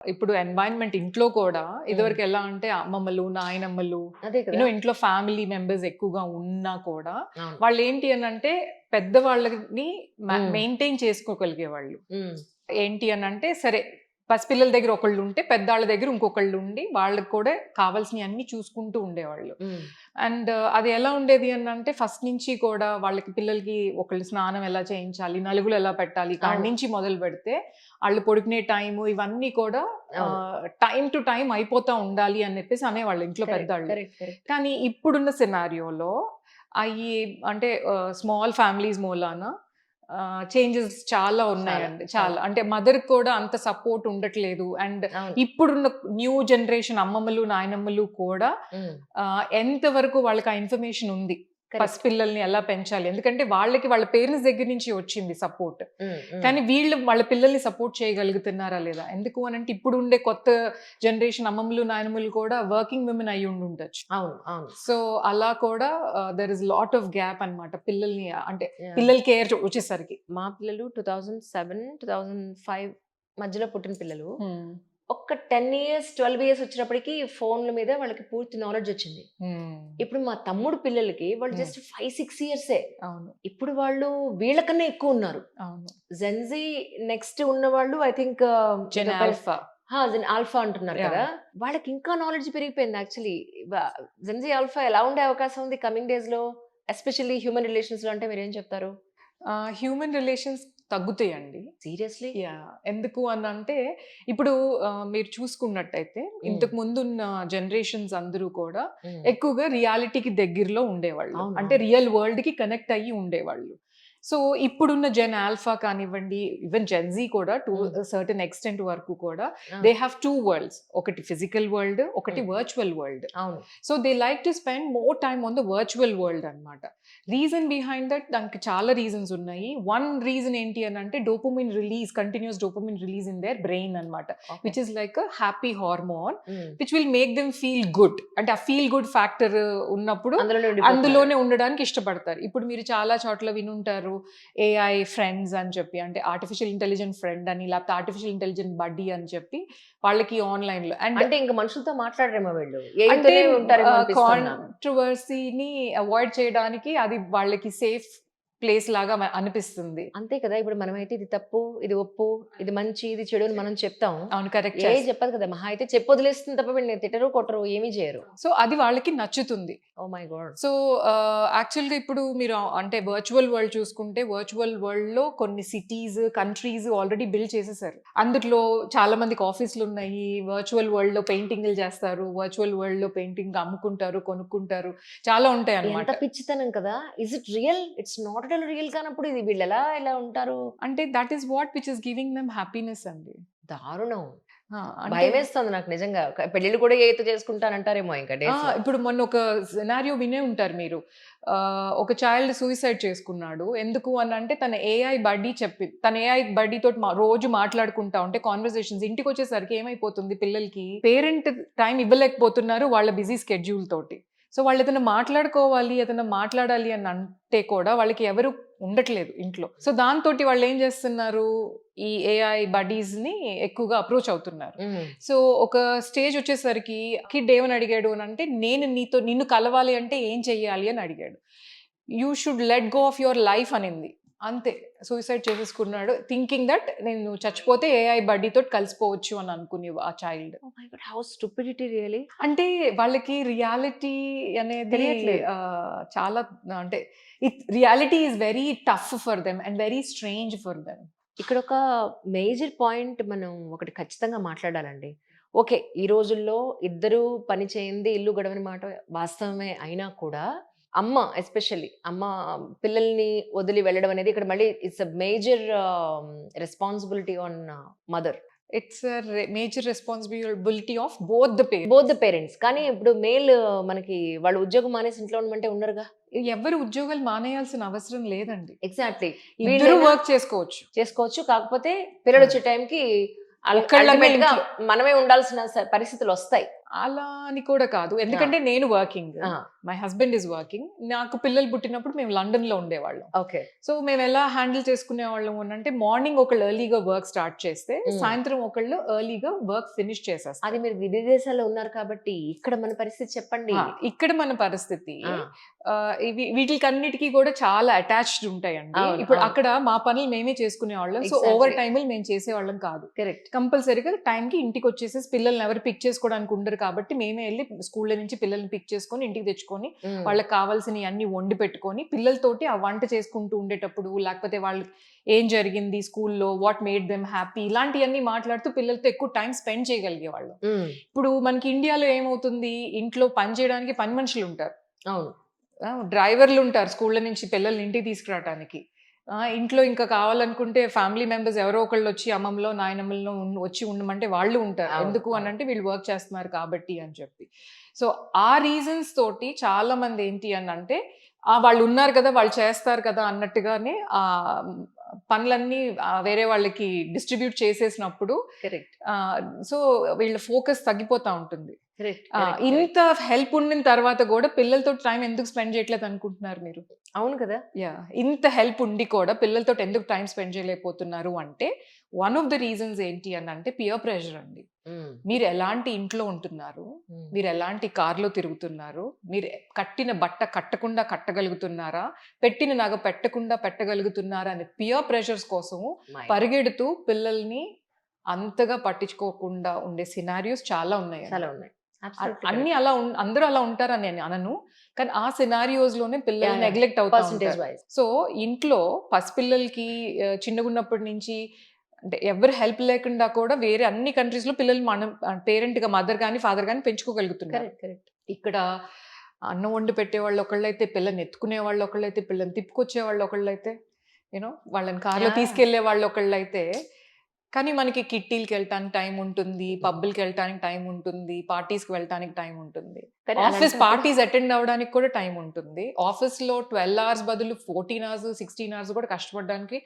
ఇప్పుడు ఎన్వైరన్మెంట్ ఇంట్లో కూడా ఇదివరకు ఎలా అంటే అమ్మమ్మలు, నాయనమ్మలు, అదే కదా! ఇంట్లో ఫ్యామిలీ మెంబర్స్ ఎక్కువగా ఉన్నా కూడా అవును. వాళ్ళు ఏంటి అనంటే పెద్దవాళ్ళని హ్మ్. మెయింటైన్ చేసుకోగలిగేవాళ్ళు. హ్మ్. ఏంటి అనంటే సరే పసిపిల్లల దగ్గర ఒకళ్ళు ఉంటే పెద్దాళ్ళ దగ్గర ఇంకొకళ్ళు ఉండి వాళ్ళకి కూడా కావాల్సినవి అన్ని చూసుకుంటూ ఉండేవాళ్ళు. హ్మ్. అండ్ అది ఎలా ఉండేది అనంటే ఫస్ట్ నుంచి కూడా వాళ్ళకి పిల్లలకి ఒకళ్ళు స్నానం ఎలా చేయించాలి, నలుగులు ఎలా పెట్టాలి కాడి అవును. నుంచి మొదలు పెడితే ఆళ్ళు పడుకునే టైము ఇవన్నీ కూడా అవును. టైమ్ టు టైమ్ అయిపోతా ఉండాలి అని చెప్పేసి అనేవాళ్ళు ఇంట్లో కరెక్ట్. పెద్దాళ్ళు. కరెక్ట్. కరెక్ట్. కానీ ఇప్పుడున్న సినారియోలో అయి అంటే స్మాల్ ఫ్యామిలీస్ మూలాన చేంజెస్ చాలా చాలా. ఉన్నాయండి. చాలా. చాలా. అంటే మదర్‌కి కూడా అంత సపోర్ట్ ఉండట్లేదు. అండ్ అవును. ఇప్పుడున్న న్యూ జనరేషన్ అమ్మమ్మలు, నాయనమ్మలు కూడా హ్మ్. ఎంత వరకు వాళ్ళకి ఆ ఇన్ఫర్మేషన్ ఉంది. కరెక్ట్. పసిపిల్లల్ని ఎలా పెంచాలి. ఎందుకంటే వాళ్ళకి వాళ్ళ పేరెంట్స్ దగ్గర నుంచి వచ్చింది సపోర్ట్. హ్మ్. హ్మ్. కానీ వీళ్ళు వాళ్ళ పిల్లల్ని సపోర్ట్ చేయగలుగుతున్నారా లేదా? ఎందుకు అనంటే ఇప్పుడుండే కొత్త జనరేషన్ అమ్మమ్మలు, నాయనమ్మలు కూడా వర్కింగ్ విమెన్ అయ్యుండుండొచ్చు. అవును. అవును. సో, అలా కూడా there is lot of gap అన్నమాట. పిల్లల్ని అంటే యాహ్! పిల్లల కేర్ వచ్చేసరికి. మా పిల్లలు 2007, 2005 మధ్యలో పుట్టిన పిల్లలు. హ్మ్. ఒక్క 10 ఇయర్స్, 12 ఇయర్స్ వచ్చినప్పటికి ఫోన్‌ల మీద వాళ్ళకి పూర్తి నాలెడ్జ్ వచ్చింది. హ్మ్. ఇప్పుడు మా తమ్ముడు పిల్లలకి వాళ్ళు హ్మ్. జస్ట్ 5, 6 ఇయర్సే. అవును. ఇప్పుడు వాళ్ళు వీళ్ళకన్నా ఎక్కువున్నారు. అవును. జెన్‌జీ నెక్స్ట్ ఉన్నవాళ్ళు ఐ థింక్ జెన్ ఇంకా ఆల్ఫా. జెన్ ఆల్ఫా అంటున్నారు కదా! యాహ్! వాళ్ళకి ఇంకా నాలెడ్జ్ పెరిగిపోయింది యాక్చువల్లీ. వ జెన్‌జీ ఆల్ఫా ఎలా ఉండే అవకాశం ఉంది కమింగ్ డేస్‌లో? ఎస్పెషల్లీ హ్యూమన్ రిలేషన్స్‌లో అంటే మీరేం చెప్తారు? హ్యూమన్ రిలేషన్స్ తగ్గుతాయండి. సీరియస్‌లీ? యాహ్! ఎందుకు అనంటే ఇప్పుడు మీరు చూసుకున్నట్టయితే హ్మ్. ఇంతకు ముందున్న జనరేషన్స్ అందరూ కూడా హ్మ్. ఎక్కువగా రియాలిటీకి దగ్గరలో ఉండేవాళ్ళు. అవును. అంటే అవును. రియల్ వరల్డ్‌కి కనెక్ట్ అయ్యి ఉండేవాళ్ళు. సో, ఇప్పుడున్న జెన్ ఆల్ఫా కానివ్వండి, ఈవెన్ జెన్ జీ కూడా టు హ్మ్. సర్టెన్ ఎక్స్‌టెంట్ వరకు కూడా ఆ! They have 2 worlds. ఒకటి ఫిజికల్ వరల్డ్, ఒకటి హ్మ్. Virtual world. అవును. So, they like to spend more time on the virtual world అన్నమాట. రీజన్ బిహైండ్ దట్ దానికి చాలా రీజన్స్ ఉన్నాయి. వన్ రీజన్ ఏంటి అనంటే continuous dopamine release in their brain అన్నమాట. Okay. Which is like a happy hormone hmm. Which will make them feel good. అంటే ఆ feel good factor ఉన్నప్పుడు అందులోనే ఉండిపోతున్నారు. అందులోనే ఉండడానికి ఇష్టపడతారు. ఇప్పుడు మీరు చాలా చోట్ల వినుంటారు. ఏఐ ఫ్రెండ్స్ అని చెప్పి అంటే ఆర్టిఫిషియల్ ఇంటెలిజెంట్ ఫ్రెండ్ అని లేకపోతే ఆర్టిఫిషియల్ ఇంటెలిజెంట్ బడ్డీ అని చెప్పి వాళ్ళకి ఆన్‌లైన్‌లో అండ్ అంటే ఇంక మనుషులతో మాట్లాడరేమో వీళ్ళు. అంటే ఏఐతోనే ఉంటారేమో అనిపిస్తుంది నాకు. కాంట్రోవర్సీని అవాయిడ్ చేయడానికి అది వాళ్ళకి సేఫ్ ప్లేస్ లాగా అనిపిస్తుంది. అంతే కదా! ఇప్పుడు మనమైతే ఇది తప్పు, ఇది ఒప్పు, ఇది మంచి, ఇది చెడు అని మనం చెప్తాం. అవును. కరెక్ట్ ఏఐ చెప్పదు కదా! మహా అయితే చెప్పొదిలేస్తుంది తప్ప వీళ్ళని తిట్టరు, కొట్టరు, ఏమీ చేయరు. సో, అది వాళ్ళకి నచ్చుతుంది. Oh my God! సో, యాక్చువల్‌గా ఇప్పుడు మీరు అంటే వర్చువల్ వరల్డ్ చూసుకుంటే, వర్చువల్ వరల్డ్‌లో కొన్ని సిటీస్, కంట్రీస్ ఆల్రెడీ బిల్డ్ చేసేసారు. అందుట్లో చాలా మందికి ఆఫీస్‌లున్నాయి. వర్చువల్ వరల్డ్‌లో పెయింటింగ్‌లు చేస్తారు. వర్చువల్ వరల్డ్‌లో పెయింటింగ్ అమ్ముకుంటారు, కొనుక్కుంటారు. చాలా ఎంత ఉంటాయన్నమాట. పిచ్చితనం కదా! Is it real? It's not at all real కానప్పుడు ఇది వీళ్ళెలా ఇలా ఉంటారు? అంటే that is what which is giving them happiness అండి. దారుణం. అంటే భయమేస్తుంది నాకు నిజంగా. పెళ్ళిళ్ళు కూడా ఏఐతో చేసుకుంటానంటారేమో ఇంక డేస్‌లో. ఇప్పుడు మొన్న ఒక సినారియో వినే ఉంటారు మీరు. ఒక చైల్డ్ సూసైడ్ చేసుకున్నాడు. ఎందుకు అనంటే తన ఏఐ బడ్డీ చెప్పింది. తన ఏఐ బడ్డీ తోటి రోజు మాట్లాడుకుంటా ఉంటే కన్వర్జేషన్స్ ఇంటికొచ్చేసరికి ఏమైపోతుంది పిల్లలకి పేరెంట్ టైమ్ ఇవ్వలేకపోతున్నారు వాళ్ళ బిజీ స్కెడ్యూల్ తోటి. సో, వాళ్ళేదైనా మాట్లాడుకోవాలి, ఏదైనా మాట్లాడాలి అని అంటే కూడా వాళ్ళకి ఎవరు ఉండట్లేదు ఇంట్లో. సో, దాంతోటి వాళ్ళేం జేస్తున్నారు, ఈ ఏఐ బడ్డీస్‌ని ఎక్కువగా అప్రోచ్ అవుతున్నారు. హ్మ్. సో, ఒక స్టేజొచ్చేసరికి కిడ్ ఏమని అడిగాడు అనంటే, "నేను నిన్ను కలవాలి అంటే ఏం చెయ్యాలి?" అని అడిగాడు. "You should let go of your life" అనింది. అంతే. సూసైడ్ చేసేసుకున్నాడు. థింకింగ్ దట్ నేను చచ్చిపోతే ఏఐ బడ్డీతోటి కలిసిపోవచ్చు అని అనుకునే ఆ child. Oh my God! How stupidity really. అంటే వాళ్ళకి రియాలిటీ అనేది తెలియట్లేదు. చాలా అంటే reality is very tough for them and very strange for them. ఇక్కడొక మేజర్ పాయింట్ మనం ఒకటి ఖచ్చితంగా మాట్లాడాలండి. ఓకే. ఈ రోజుల్లో ఇద్దరూ పని చేయంది ఇల్లు గడవని మాట వాస్తవమే అయినా కూడా, అమ్మ ఎస్పెషల్లీ అమ్మ పిల్లల్ని వదిలి వెళ్ళడం అనేది ఇక్కడ మళ్ళీ it's a major responsibility on mother. It's a major responsibility of both the both the parents. Parents. కానీ ఇప్పుడు మనకి వాళ్ళు ఉద్యోగం మానేసి ఇంట్లో ఉండమంటే ఉండరుగా. ఎవ్వరు ఉద్యోగాలు మానేయాల్సిన అవసరం లేదండి. ఎగ్జాక్ట్‌లీ. ఇద్దరు వీళ్ళైనా వర్క్ చేసుకోవచ్చు. చేసుకోవచ్చు. కాకపోతే హ్మ్. పిల్లలొచ్చే టైంకి ఒక్కళ్ళమే అల్టిమేట్‌గా ఇంట్లో మనమే ఉండాల్సిన పరిస్థితులొస్తాయి. అలా అని కూడా కాదు. ఎందుకంటే నేను working. My husband is working. నాకు పిల్లలు పుట్టినప్పుడు మేము లండన్‌లో ఉండేవాళ్ళం. ఓకే. సో మేము ఎలా హ్యాండిల్ చేసుకునేవాళ్ళం అనంటే మార్నింగ్ ఒకళ్ళు ఎర్లీగా వర్క్ స్టార్ట్ చేస్తే సాయంత్రం ఒకళ్ళు ఎర్లీగా వర్క్ ఫినిష్ చేసేస్తారు. అది మీరు విదేశాల్లో ఉన్నారు కాబట్టి ఇక్కడ మన పరిస్థితి చెప్పండి. ఇక్కడ మన పరిస్థితి ఆ, వీటికన్నిటికీ కూడా చాలా అటాచ్డ్ ఉంటాయండి. అవును, ఇప్పుడు అవును. అక్కడ మా పనులు మేమే చేసుకునేవాళ్ళం. So Exactly. ఓవర్ టైం మేము చేసేవాళ్ళం కాదు. కరెక్ట్. కంపల్సరీగా టైంకి ఇంటికి వచ్చేసేసి పిల్లల్ని ఎవరు పిక్ చేసుకోవడానికి ఉండరు కాబట్టి మేమే వెళ్ళి స్కూళ్ళ నుంచి పిల్లల్ని పిక్ చేసుకొని ఇంటికి తెచ్చుకొని వాళ్ళకి కావాల్సినవి అన్ని వండి పెట్టుకొని పిల్లలతోటి ఆ వంట చేసుకుంటూ ఉండేటప్పుడు లేకపోతే వాళ్ళు ఏం జరిగింది స్కూల్లో, వాట్ మేడ్ దెమ్ హ్యాపీ, ఇలాంటివన్నీ మాట్లాడుతూ పిల్లలతో ఎక్కువ టైం స్పెండ్ చేయగలిగే వాళ్ళు. ఇప్పుడు మనకి ఇండియాలో ఏమవుతుంది, ఇంట్లో పని చేయడానికి పని మనుషులు ఉంటారు, అవును, డ్రైవర్లు ఉంటారు స్కూళ్ళ నుంచి పిల్లల్ని ఇంటికి తీసుకురావడానికి. ఇంట్లో ఇంకా కావాలనుకుంటే ఫ్యామిలీ మెంబర్స్ ఎవరో ఒకళ్ళు వచ్చి అమ్మమ్మలో నాయనమ్మలో వచ్చి ఉండమంటే వాళ్ళు ఉంటారు. అవును, ఎందుకు అని అంటే వీళ్ళు వర్క్ చేస్తున్నారు కాబట్టి అని చెప్పి. సో ఆ రీజన్స్ తోటి చాలా మంది ఏంటి అని అంటే వాళ్ళు ఉన్నారు కదా, వాళ్ళు చేస్తారు కదా అన్నట్టుగానే ఆ పనులన్నీ వేరే వాళ్ళకి డిస్ట్రిబ్యూట్ చేసేసినప్పుడు కరెక్ట్, సో వీళ్ళ ఫోకస్ తగ్గిపోతా ఉంటుంది. కరెక్ట్. ఇంత హెల్ప్ ఉండిన తర్వాత కూడా పిల్లలతో టైం ఎందుకు స్పెండ్ చేయట్లేదు అనుకుంటున్నారు మీరు? అవును కదా. ఇంత హెల్ప్ ఉండి కూడా పిల్లలతో ఎందుకు టైం స్పెండ్ చేయలేకపోతున్నారు అంటే వన్ ఆఫ్ ద రీజన్స్ ఏంటి అని అంటే పియర్ ప్రెషర్ అండి. మీరు ఎలాంటి ఇంట్లో ఉంటున్నారు, మీరు ఎలాంటి కార్లో తిరుగుతున్నారు, మీరు కట్టిన బట్ట కట్టకుండా కట్టగలుగుతున్నారా, పెట్టిన నగ పెట్టకుండా పెట్టగలుగుతున్నారా అనే పియర్ ప్రెషర్స్ కోసం పరిగెడుతూ పిల్లల్ని అంతగా పట్టించుకోకుండా ఉండే సినారియోస్ చాలా ఉన్నాయి. అన్ని అలా అందరూ అలా ఉంటారని నేను అనను, కానీ ఆ సినారియోస్ లోనే పిల్లలు నెగ్లెక్ట్ అవుతా ఉంటారు. సో ఇంట్లో పసిపిల్లలకి చిన్నగున్నప్పటి నుంచి అంటే ఎవరు హెల్ప్ లేకుండా కూడా వేరే అన్ని కంట్రీస్ లో పిల్లలు మనం పేరెంట్ గా మదర్ కానీ ఫాదర్ కానీ పెంచుకోగలుగుతున్నారు. ఇక్కడ అన్నం వండి పెట్టే వాళ్ళు ఒకళ్ళైతే, పిల్లల్ని ఎత్తుకునే వాళ్ళు ఒకళ్ళైతే, పిల్లల్ని తిప్పుకొచ్చే వాళ్ళు ఒకళ్ళైతే, యూనో వాళ్ళని కార్లో తీసుకెళ్లే వాళ్ళు ఒకళ్ళైతే, కానీ మనకి కిట్టీలకి వెళ్ళటానికి టైం ఉంటుంది, పబ్బులకి వెళ్ళటానికి టైం ఉంటుంది, పార్టీస్కి వెళ్ళటానికి టైం ఉంటుంది, ఆఫీస్ పార్టీస్ అటెండ్ అవ్వడానికి కూడా టైం ఉంటుంది. ఆఫీస్ లో 12 hours బదులు 14 hours 16 hours కూడా కష్టపడడానికి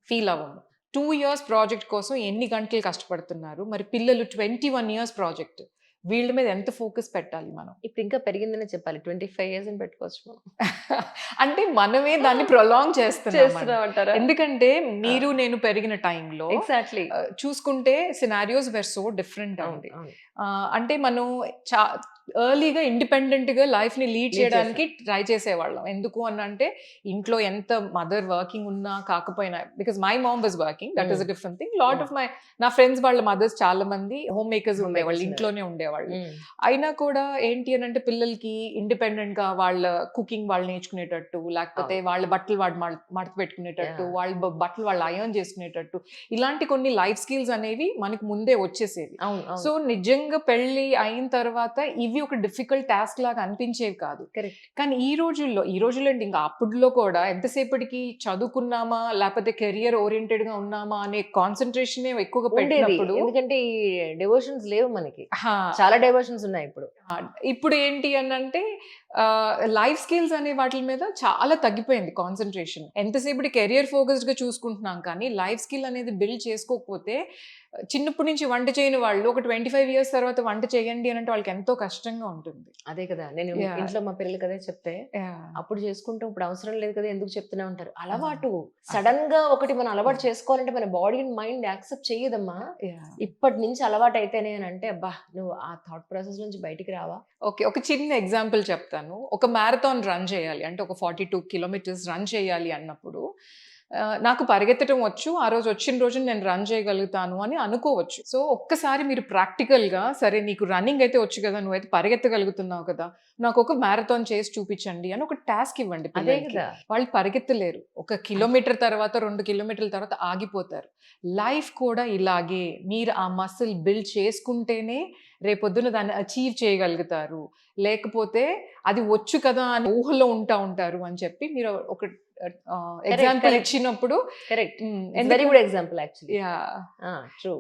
ఫీల్ అవ్వము. 2 years ప్రాజెక్ట్ కోసం ఎన్ని గంటలు కష్టపడుతున్నారు, మరి పిల్లలు 21 years ప్రాజెక్ట్, వీళ్ళ మీద ఎంత ఫోకస్ పెట్టాలి మనం? ఇప్పుడు ఇంకా పెరిగిందనే చెప్పాలి, 25 years అని పెట్టుకోవచ్చు మనం. అంటే మనమే దాన్ని ప్రొలాంగ్ చేస్తున్నాం. ఎందుకంటే మీరు నేను పెరిగిన టైంలో ఎగ్జాక్ట్లీ చూసుకుంటే సినారియోస్ వెర్ సో డిఫరెంట్ అండి. అంటే మనం ఎర్లీగా ఇండిపెండెంట్ గా లైఫ్ ని లీడ్ చేయడానికి ట్రై చేసేవాళ్ళం. ఎందుకు అని అంటే ఇంట్లో ఎంత మదర్ వర్కింగ్ ఉన్నా కాకపోయినా, because my mom was working, that is a different thing. Lot of నా ఫ్రెండ్స్ వాళ్ళ మదర్స్ చాలా మంది హోమ్ మేకర్స్ ఉండేవాళ్ళు, ఇంట్లోనే ఉండేవాళ్ళు. అయినా కూడా ఏంటి అని అంటే పిల్లలకి ఇండిపెండెంట్ గా వాళ్ళ కుకింగ్ వాళ్ళు నేర్చుకునేటట్టు, లేకపోతే వాళ్ళ బట్టలు వాళ్ళు మడత పెట్టుకునేటట్టు, వాళ్ళ బట్టలు వాళ్ళు అయర్న్ చేసుకునేటట్టు, ఇలాంటి కొన్ని లైఫ్ స్కిల్స్ అనేవి మనకి ముందే వచ్చేసేవి. సో నిజంగా పెళ్లి అయిన తర్వాత ఇవి ఒక డిఫికల్ట్ టాస్క్ లాగా అనిపించేవి కాదు. కానీ ఈ రోజుల్లో ఏంటి, ఇంకా అప్పుడులో కూడా ఎంతసేపటికి చదువుకున్నామా లేకపోతే కెరియర్ ఓరియంటెడ్ గా ఉన్నామా అనే కాన్సన్ట్రేషన్ ఎక్కువగా పెట్టినప్పుడు, ఎందుకంటే ఈ డివోషన్స్ లేవు మనకి, చాలా డైవర్షన్స్ ఉన్నాయి ఇప్పుడు. ఇప్పుడు ఏంటి అని అంటే లైఫ్ స్కిల్స్ అనే వాటి మీద చాలా తగ్గిపోయింది కాన్సన్ట్రేషన్. ఎంతసేపటి కెరియర్ ఫోకస్డ్ గా చూసుకుంటున్నాం కానీ లైఫ్ స్కిల్ అనేది బిల్డ్ చేసుకోకపోతే, చిన్నప్పటి నుంచి వంట చేయని వాళ్ళు ఒక 25 years తర్వాత వంట చేయండి అని అంటే వాళ్ళకి ఎంతో కష్టంగా ఉంటుంది. అదే కదా, నేను ఇంట్లో మా పిల్లలకి అదే చెప్తే, అప్పుడు చేసుకుంటాం ఇప్పుడు అవసరం లేదు కదా ఎందుకు చెప్తూనే ఉంటారు. అలవాటు సడన్ గా ఒకటి మనం అలవాటు చేసుకోవాలంటే మన బాడీ అండ్ మైండ్ యాక్సెప్ట్ చేయదమ్మా. ఇప్పటి నుంచి అలవాటు అయితేనే అని అంటే అబ్బా నువ్వు ఆ థాట్ ప్రాసెస్ నుంచి బయటికి రావా. ఓకే, ఒక చిన్న ఎగ్జాంపుల్ చెప్తాను. ఒక మ్యారథాన్ రన్ చేయాలి అంటే ఒక 42 kilometers రన్ చేయాలి అన్నప్పుడు నాకు పరిగెత్తడం వచ్చు, ఆ రోజు వచ్చిన రోజు నేను రన్ చేయగలుగుతాను అని అనుకోవచ్చు. సో ఒక్కసారి మీరు ప్రాక్టికల్గా, సరే నీకు రన్నింగ్ అయితే వచ్చు కదా, నువ్వైతే పరిగెత్తగలుగుతున్నావు కదా, నాకు ఒక మ్యారథాన్ చేసి చూపించండి అని ఒక టాస్క్ ఇవ్వండి. వాళ్ళు పరిగెత్తలేరు, 1 kilometer తర్వాత 2 kilometers తర్వాత ఆగిపోతారు. లైఫ్ కూడా ఇలాగే, మీరు ఆ మసిల్ బిల్డ్ చేసుకుంటేనే రేపొద్దున దాన్ని అచీవ్ చేయగలుగుతారు. లేకపోతే అది వచ్చు కదా అని ఊహలో ఉంటారు అని చెప్పి మీరు ఒక ఎగ్జాంపుల్ ఇచ్చినప్పుడు. Correct, very good example actually. Yeah, true.